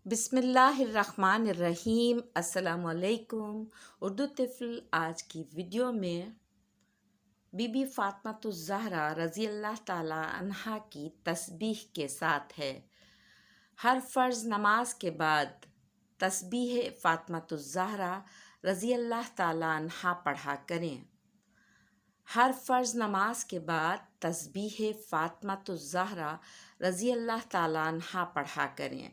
بسم اللہ الرحمن الرحیم۔ السلام علیکم۔ اردو طفل آج کی ویڈیو میں بی بی فاطمہ الزہرا رضی اللہ تعالی عنہا کی تسبیح کے ساتھ ہے۔ ہر فرض نماز کے بعد تسبیح فاطمہ الزہرا رضی اللہ تعالی عنہا پڑھا کریں۔ ہر فرض نماز کے بعد تسبیح فاطمہ الزہرا رضی اللہ تعالی عنہا پڑھا کریں۔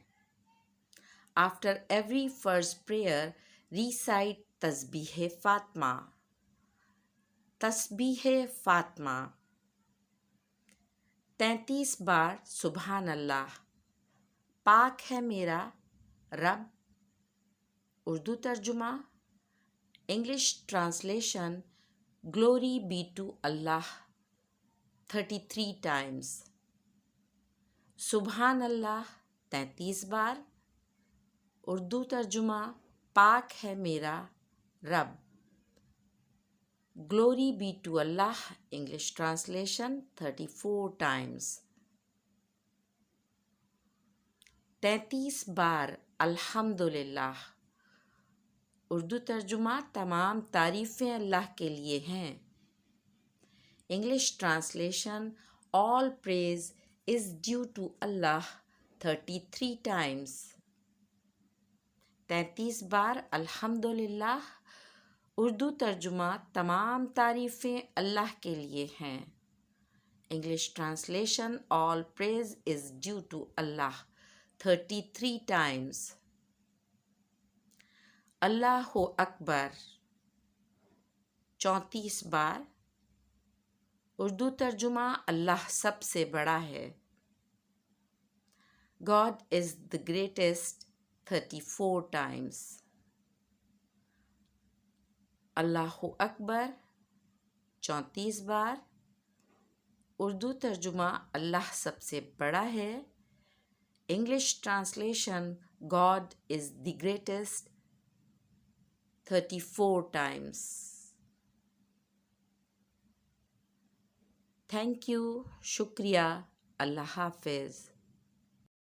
After every first prayer, recite تسبیح فاطمہ۔ تسبیح فاطمہ 33 بار سبحان اللہ۔ پاک ہے میرا رب۔ اردو ترجمہ English translation glory be to Allah 33 times۔ سبحان اللہ 33 بار۔ اردو ترجمہ پاک ہے میرا رب۔ Glory be to Allah English translation 34 times۔ 33 بار الحمدللہ۔ اردو ترجمہ تمام تعریفیں اللہ کے لیے ہیں۔ English translation all praise is due to Allah 33 times۔ 33 بار الحمدللہ۔ اردو ترجمہ تمام تعریفیں اللہ کے لیے ہیں۔ English translation all praise is due to Allah 33 times۔ اللہ اکبر 34 بار۔ اردو ترجمہ اللہ سب سے بڑا ہے۔ God is the greatest 34 times۔ اللہ اکبر 34 بار۔ اردو ترجمہ اللہ سب سے بڑا ہے۔ English translation God is the greatest 34 times۔ Thank you, شکریہ، اللہ حافظ۔